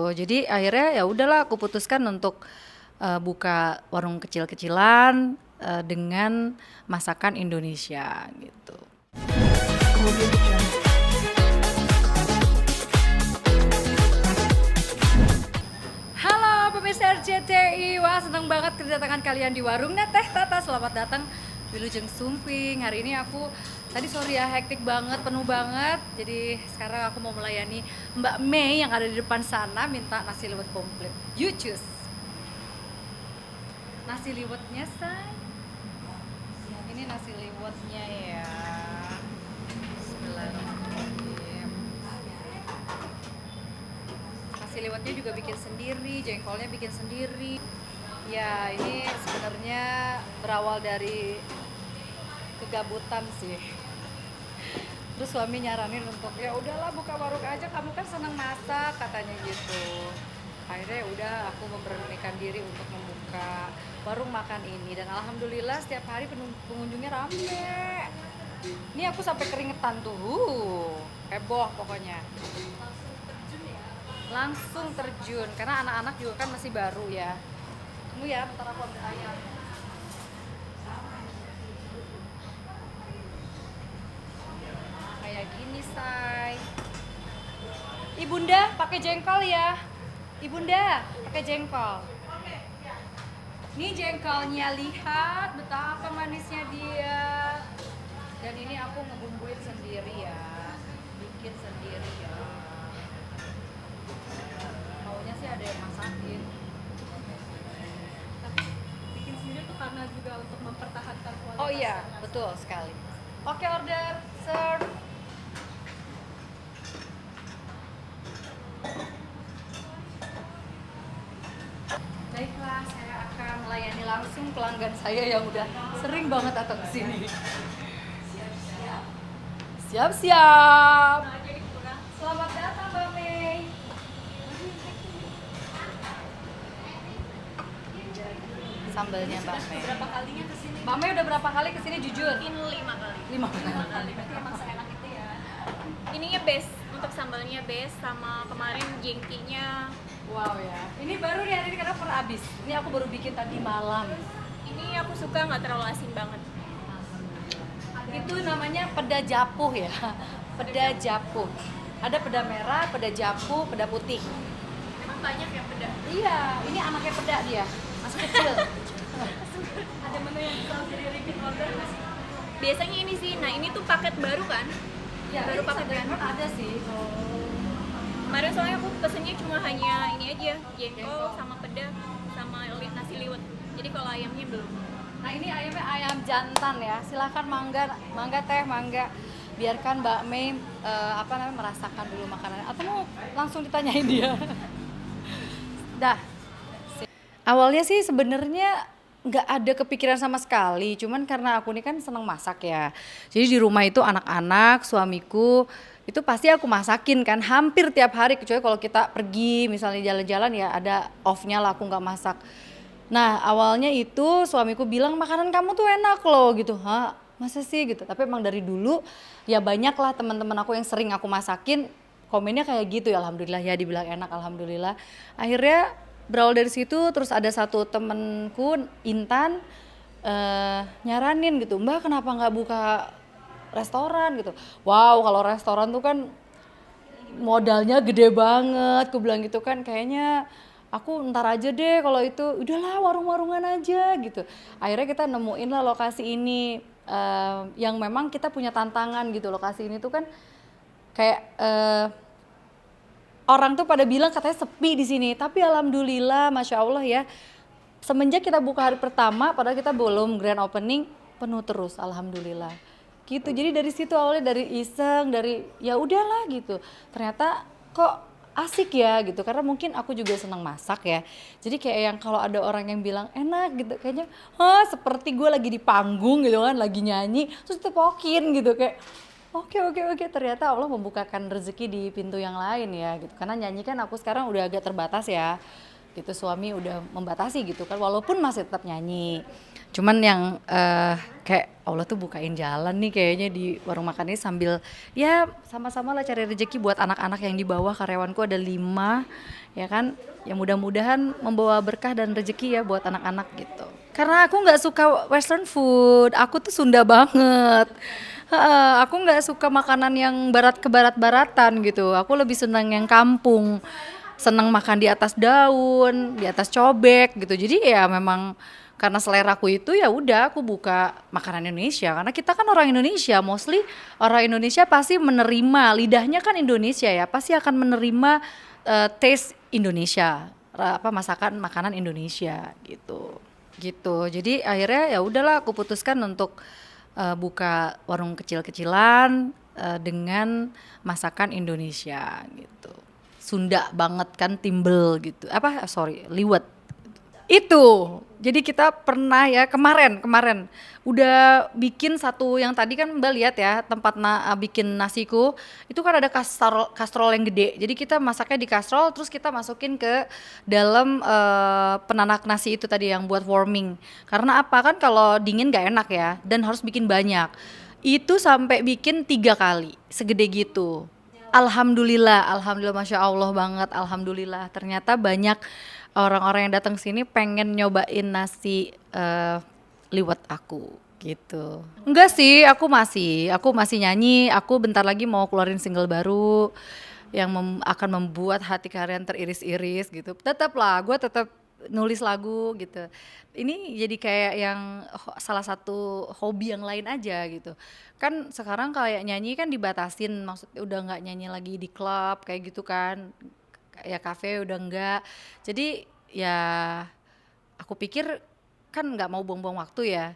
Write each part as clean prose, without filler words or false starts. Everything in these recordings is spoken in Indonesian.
gitu. Jadi akhirnya ya udahlah aku putuskan untuk buka warung kecil-kecilan dengan masakan Indonesia gitu. Halo pemirsa RCTI, wah seneng banget kedatangan kalian di warungnya Teh Tata. Selamat datang di Lujeng Sumping. Hari ini aku tadi sorry ya hektik banget, penuh banget. Jadi sekarang aku mau melayani Mbak Mei yang ada di depan sana minta nasi liwet komplit. You choose. Nasi liwetnya say. Ini nasi liwetnya ya. Bismillahirrahmanirrahim. Nasi liwetnya juga bikin sendiri, jengkolnya bikin sendiri. Ya ini sebenarnya berawal dari kegabutan sih. Terus suami nyaranin untuk ya udahlah buka warung aja, kamu kan seneng masak katanya gitu. Akhirnya udah aku memberanikan diri untuk membuka warung makan ini dan alhamdulillah setiap hari pengunjungnya rame. Ini aku sampai keringetan tuh, heboh pokoknya. Langsung terjun karena anak-anak juga kan masih baru ya. Tunggu ya, bentar aku ambil ayam. Kayak gini say. Ibunda pakai jengkol ya. Ibunda pakai jengkol. Ini jengkolnya, lihat betapa manisnya dia. Dan ini aku ngebumbuin sendiri ya, bikin sendiri ya. Maunya sih ada yang masakin. Tapi bikin sendiri tuh karena juga untuk mempertahankan kualitas. Oh iya, betul sekali. Oke, order, serve. Baiklah, saya akan melayani langsung pelanggan saya yang udah sering banget datang ke sini. Siap-siap. Nah, jadi kurang Selamat datang, Mbak Mei. Sambelnya Mbak Mei. berapa kalinya kesini? Mbak Mei udah berapa kali kesini jujur? Mungkin 5 kali. 5 kali. Berarti emang seenak itu ya. Ininya best, untuk sambalnya best, sama kemarin jengkinya. Wow ya. Ini baru nih hari ini karena pernah habis. Ini aku baru bikin tadi malam. Ini aku suka, nggak terlalu asin banget. Itu namanya peda japuh ya. Peda japuh. Ada peda merah, peda japuh, peda putih. Emang banyak ya peda. Iya, ini anaknya peda dia. Masih kecil. Ada menu yang selalu jadi repeat order nggak sih? Biasanya ini sih, nah ini tuh paket baru kan. Ya, Baru ini pakai Sandra ada sih. Kemarin soalnya aku pesennya cuma hanya ini aja, jengkol sama peda sama nasi liwet. Jadi kalau ayamnya belum. Nah ini ayamnya ayam jantan ya. Silakan mangga, mangga teh, mangga. Biarkan Mbak Mei merasakan dulu makanannya. Atau mau langsung ditanyain dia. Dah. Awalnya sih sebenarnya nggak ada kepikiran sama sekali. Cuman karena aku ini kan seneng masak ya. Jadi di rumah itu anak-anak, suamiku itu pasti aku masakin kan hampir tiap hari, kecuali kalau kita pergi misalnya jalan-jalan ya ada off-nya lah aku nggak masak. Nah awalnya itu suamiku bilang makanan kamu tuh enak loh gitu. Hah masa sih gitu, tapi emang dari dulu ya banyak lah teman-teman aku yang sering aku masakin komennya kayak gitu ya, alhamdulillah ya dibilang enak, alhamdulillah. Akhirnya berawal dari situ, terus ada satu temenku Intan nyaranin gitu, Mbak kenapa nggak buka restoran gitu. Wow, kalau restoran tuh kan modalnya gede banget. Aku bilang gitu kan, kayaknya aku ntar aja deh kalau itu. Udahlah warung-warungan aja gitu. Akhirnya kita nemuin lah lokasi ini yang memang kita punya tantangan gitu. Lokasi ini tuh kan kayak orang tuh pada bilang katanya sepi di sini. Tapi alhamdulillah, masya Allah ya. Semenjak kita buka hari pertama, padahal kita belum grand opening, penuh terus, alhamdulillah. Gitu. Jadi dari situ awalnya dari iseng, dari ya udahlah gitu. Ternyata kok asik ya gitu, karena mungkin aku juga senang masak ya. Jadi kayak yang kalau ada orang yang bilang enak gitu, kayaknya seperti gue lagi di panggung gitu kan, lagi nyanyi terus ditepokin gitu kayak oke, ternyata Allah membukakan rezeki di pintu yang lain ya gitu. Karena nyanyi kan aku sekarang udah agak terbatas ya gitu, suami udah membatasi gitu kan, walaupun masih tetap nyanyi. Cuman yang kayak Allah tuh bukain jalan nih kayaknya di warung makan ini sambil ya sama-sama lah cari rezeki buat anak-anak yang di bawah. Karyawanku ada 5 ya kan, ya mudah-mudahan membawa berkah dan rezeki ya buat anak-anak gitu. Karena aku nggak suka western food, aku tuh Sunda banget. Heeh, aku nggak suka makanan yang barat ke barat-baratan gitu. Aku lebih senang yang kampung, senang makan di atas daun, di atas cobek gitu. Jadi ya memang karena seleraku itu ya udah aku buka makanan Indonesia karena kita kan orang Indonesia, mostly orang Indonesia pasti menerima, lidahnya kan Indonesia ya, pasti akan menerima taste Indonesia, apa masakan makanan Indonesia gitu. Gitu. Jadi akhirnya ya udahlah aku putuskan untuk buka warung kecil-kecilan dengan masakan Indonesia gitu. Sunda banget kan, timbel gitu. Apa sorry, liwet. Itu. Jadi kita pernah ya kemarin udah bikin satu yang tadi kan Mbak lihat ya tempat bikin nasiku itu kan ada kastrol yang gede. Jadi kita masaknya di kastrol terus kita masukin ke dalam penanak nasi itu tadi yang buat warming. Karena apa kan kalau dingin gak enak ya dan harus bikin banyak. Itu sampai bikin 3 kali segede gitu. Alhamdulillah, masya Allah banget, alhamdulillah. Ternyata banyak orang-orang yang datang sini pengen nyobain nasi liwet aku gitu. Enggak sih, aku masih nyanyi. Aku bentar lagi mau keluarin single baru yang akan membuat hati kalian teriris-iris gitu. Tetap lah, gue tetap nulis lagu gitu. Ini jadi kayak yang salah satu hobi yang lain aja gitu. Kan sekarang kayak nyanyi kan dibatasin, maksudnya udah nggak nyanyi lagi di klub kayak gitu kan, ya kafe udah enggak. Jadi ya aku pikir kan nggak mau buang-buang waktu ya.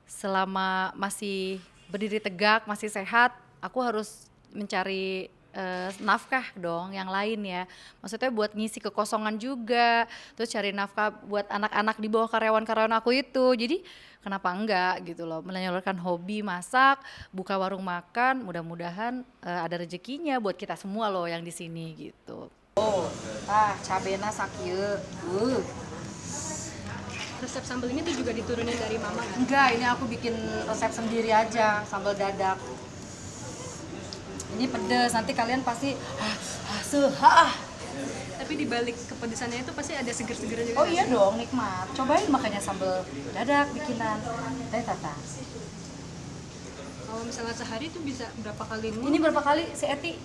Selama masih berdiri tegak, masih sehat, aku harus mencari nafkah dong yang lain ya. Maksudnya buat ngisi kekosongan juga, terus cari nafkah buat anak-anak di bawah karyawan-karyawan aku itu. Jadi kenapa enggak gitu loh, menyalurkan hobi masak, buka warung makan, mudah-mudahan ada rezekinya buat kita semua loh yang di sini gitu. Oh, cabena sakieu. Resep sambal ini tuh juga diturunin dari mama kan? Enggak, ini aku bikin resep sendiri aja, sambal dadak. Ini pedes, nanti kalian pasti Tapi di balik kepedesannya itu pasti ada seger-seger juga. Oh iya dong, nikmat. Cobain makanya sambal dadak bikinan Teh Tata. Kalau misalnya sehari tuh bisa berapa kali Ini berapa kali si Eti?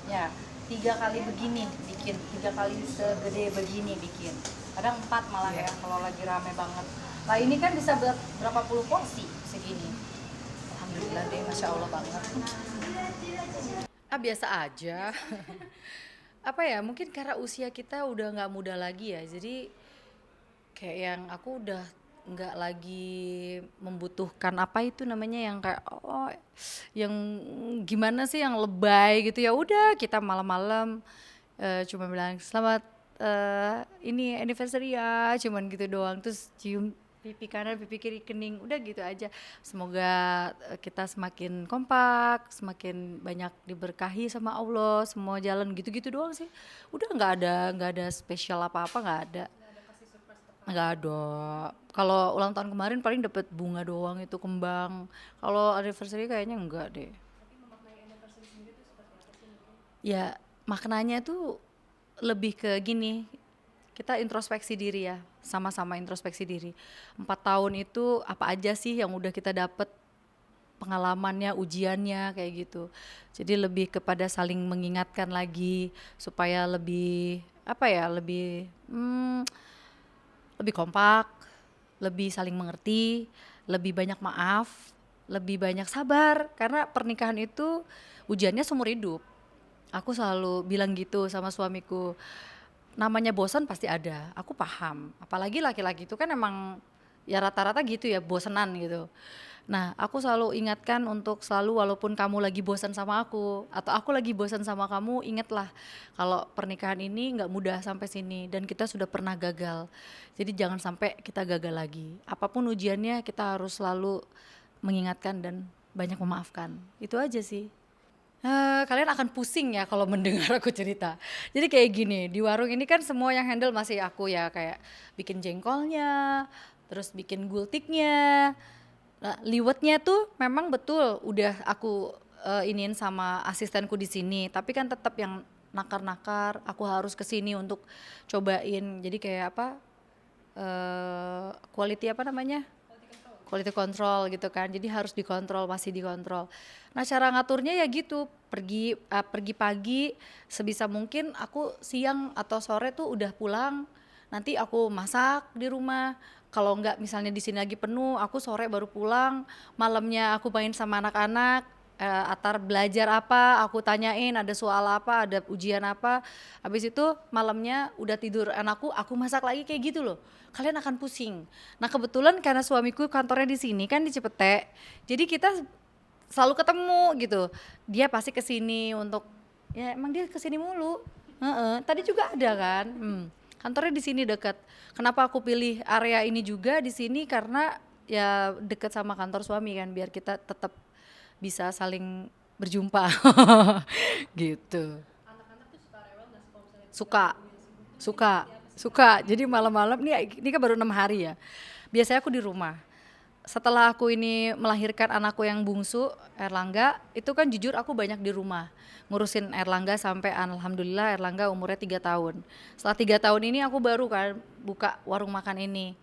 Ya, 3 kali begini bikin, 3 kali segede begini bikin. Kadang 4 malah ya kalau lagi rame banget. Nah ini kan bisa berapa puluh porsi segini. Alhamdulillah deh, masya Allah banget. Biasa aja. Apa ya, mungkin karena usia kita udah nggak muda lagi ya, jadi kayak yang aku udah nggak lagi membutuhkan apa itu namanya yang kayak yang gimana sih yang lebay gitu. Ya udah kita malam-malam cuma bilang selamat ini anniversary ya, cuman gitu doang, terus cium pipi kanan pipi kiri kening, udah gitu aja. Semoga kita semakin kompak, semakin banyak diberkahi sama Allah, semua jalan gitu-gitu doang sih. Udah nggak ada spesial apa-apa, nggak ada. Kalau ulang tahun kemarin paling dapat bunga doang, itu kembang. Kalau anniversary kayaknya enggak deh. Ya maknanya tuh lebih ke gini, kita introspeksi diri ya, sama-sama introspeksi diri. 4 tahun itu apa aja sih yang udah kita dapet, pengalamannya, ujiannya kayak gitu. Jadi lebih kepada saling mengingatkan lagi supaya lebih apa ya, lebih kompak, lebih saling mengerti, lebih banyak maaf, lebih banyak sabar. Karena pernikahan itu ujiannya seumur hidup. Aku selalu bilang gitu sama suamiku, namanya bosan pasti ada, aku paham. Apalagi laki-laki itu kan emang ya rata-rata gitu ya, bosenan gitu. Nah aku selalu ingatkan untuk selalu, walaupun kamu lagi bosan sama aku atau aku lagi bosan sama kamu, ingatlah kalau pernikahan ini nggak mudah sampai sini dan kita sudah pernah gagal. Jadi jangan sampai kita gagal lagi. Apapun ujiannya kita harus selalu mengingatkan dan banyak memaafkan. Itu aja sih. Kalian akan pusing ya kalau mendengar aku cerita. Jadi kayak gini, di warung ini kan semua yang handle masih aku ya, kayak bikin jengkolnya, terus bikin gultiknya. Nah, liwetnya tuh memang betul udah aku iniin sama asistenku di sini, tapi kan tetap yang nakar-nakar aku harus ke sini untuk cobain. Jadi kayak apa? Quality apa namanya? Quality control gitu kan. Jadi harus dikontrol, masih dikontrol. Nah, cara ngaturnya ya gitu, pergi pagi sebisa mungkin, aku siang atau sore tuh udah pulang. Nanti aku masak di rumah. Kalau enggak misalnya di sini lagi penuh, aku sore baru pulang. Malamnya aku main sama anak-anak, atar belajar apa, aku tanyain ada soal apa, ada ujian apa. Habis itu malamnya udah tidur anakku, aku masak lagi kayak gitu loh. Kalian akan pusing. Nah, kebetulan karena suamiku kantornya di sini kan di Cipete. Jadi kita selalu ketemu gitu. Dia pasti ke sini untuk, ya emang dia ke sini mulu. Heeh, tadi juga ada kan. Kantornya di sini dekat. Kenapa aku pilih area ini juga di sini, karena ya dekat sama kantor suami kan, biar kita tetap bisa saling berjumpa. Gitu. Suka, suka. Jadi malam-malam ini kan baru 6 hari ya. Biasanya aku di rumah. Setelah aku ini melahirkan anakku yang bungsu, Erlangga, itu kan jujur aku banyak di rumah ngurusin Erlangga sampai alhamdulillah Erlangga umurnya 3 tahun. Setelah 3 tahun ini aku baru kan buka warung makan ini.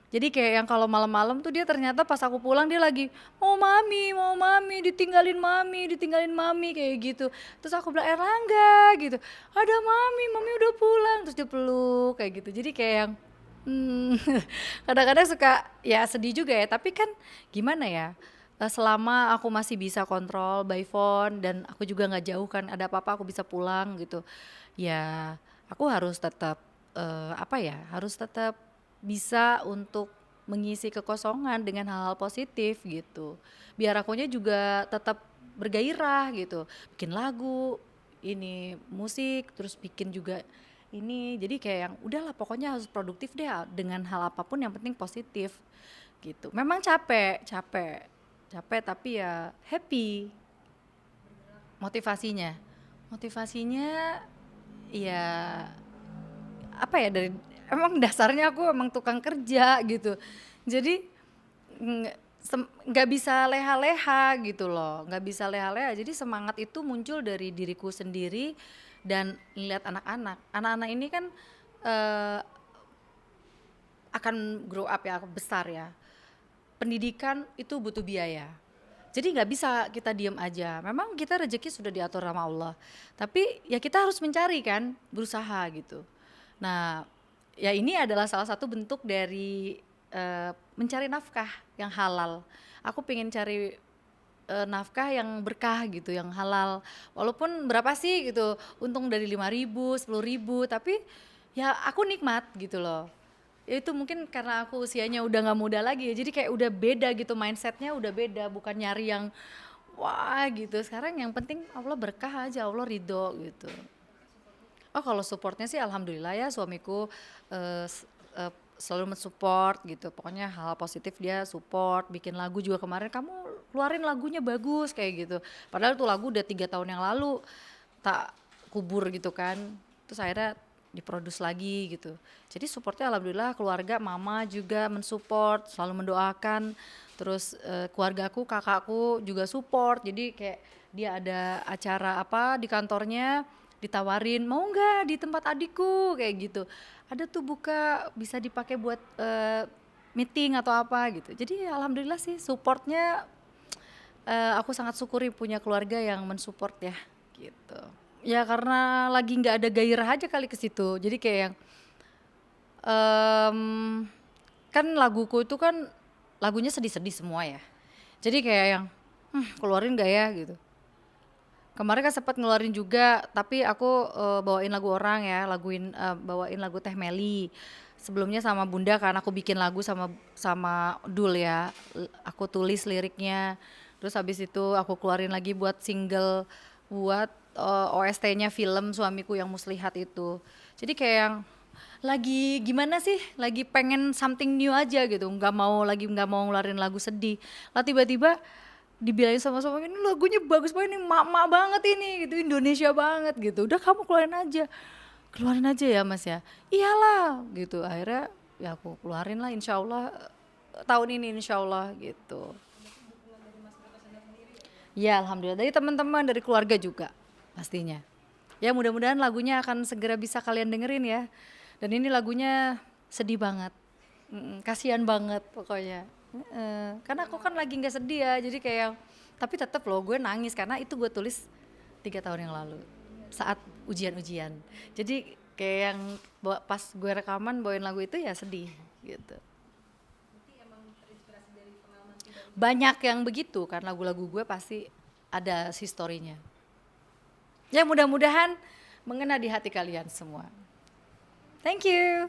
Jadi kayak yang kalau malam-malam tuh dia ternyata pas aku pulang dia lagi mau mami, ditinggalin mami kayak gitu. Terus aku bilang Erlangga gitu, ada mami udah pulang, terus dia peluk kayak gitu. Jadi kayak yang kadang-kadang suka ya sedih juga ya, tapi kan gimana ya, selama aku masih bisa kontrol by phone dan aku juga nggak jauh kan, ada apa-apa aku bisa pulang gitu ya, aku harus tetap harus tetap bisa untuk mengisi kekosongan dengan hal-hal positif gitu, biar akunya juga tetap bergairah gitu, bikin lagu ini musik terus bikin juga ini, jadi kayak yang udahlah pokoknya harus produktif deh dengan hal apapun yang penting positif gitu. Memang capek tapi ya happy. Motivasinya ya apa ya, dari emang dasarnya aku emang tukang kerja gitu, jadi nggak bisa leha-leha gitu loh, nggak bisa leha-leha. Jadi semangat itu muncul dari diriku sendiri dan lihat anak-anak ini kan akan grow up ya, besar ya. Pendidikan itu butuh biaya. Jadi nggak bisa kita diem aja. Memang kita rezeki sudah diatur sama Allah. Tapi ya kita harus mencari kan, berusaha gitu. Nah, ya ini adalah salah satu bentuk dari mencari nafkah yang halal. Aku pengen cari nafkah yang berkah gitu, yang halal. Walaupun berapa sih gitu, untung dari 5.000, 10.000, tapi ya aku nikmat gitu loh. Ya itu mungkin karena aku usianya udah nggak muda lagi ya, jadi kayak udah beda gitu, mindsetnya udah beda, bukan nyari yang wah gitu. Sekarang yang penting Allah berkah aja, Allah ridho gitu. Oh kalau supportnya sih alhamdulillah ya, suamiku selalu mensupport gitu, pokoknya hal positif dia support. Bikin lagu juga kemarin, kamu keluarin lagunya bagus kayak gitu, padahal tuh lagu udah 3 tahun yang lalu tak kubur gitu kan, terus akhirnya diproduksi lagi gitu. Jadi supportnya alhamdulillah, keluarga mama juga mensupport, selalu mendoakan. Terus keluargaku, kakakku juga support. Jadi kayak dia ada acara apa di kantornya, ditawarin mau nggak di tempat adikku kayak gitu. Ada tuh buka, bisa dipakai buat meeting atau apa gitu. Jadi alhamdulillah sih supportnya, aku sangat syukuri punya keluarga yang mensupport ya gitu. Ya karena lagi nggak ada gairah aja kali ke situ. Jadi kayak yang kan laguku itu kan lagunya sedih-sedih semua ya. Jadi kayak yang keluarin gak ya gitu. Kemarin kan sempat ngeluarin juga, tapi aku bawain lagu orang ya, bawain lagu Teh Meli. Sebelumnya sama Bunda kan aku bikin lagu sama Dul ya. Aku tulis liriknya. Terus habis itu aku keluarin lagi buat single buat OST-nya film suamiku yang Muslihat itu. Jadi kayak yang lagi gimana sih, lagi pengen something new aja gitu, nggak mau ngeluarin lagu sedih. Lah tiba-tiba dibilangin sama suami, ini lagunya bagus banget, ini mak-mak banget ini gitu, Indonesia banget gitu, udah kamu keluarin aja ya mas ya, iyalah gitu. Akhirnya ya aku keluarin lah, insya Allah tahun ini insya Allah gitu. Ya alhamdulillah dari teman-teman, dari keluarga juga pastinya. Ya mudah-mudahan lagunya akan segera bisa kalian dengerin ya. Dan ini lagunya sedih banget, kasihan banget pokoknya. Karena aku kan lagi nggak sedih ya, jadi kayak tapi tetap loh gue nangis karena itu gue tulis 3 tahun yang lalu saat ujian-ujian. Jadi kayak yang pas gue rekaman bawain lagu itu ya sedih gitu. Banyak yang begitu kan, lagu-lagu gue pasti ada historinya. Ya mudah-mudahan mengena di hati kalian semua. Thank you.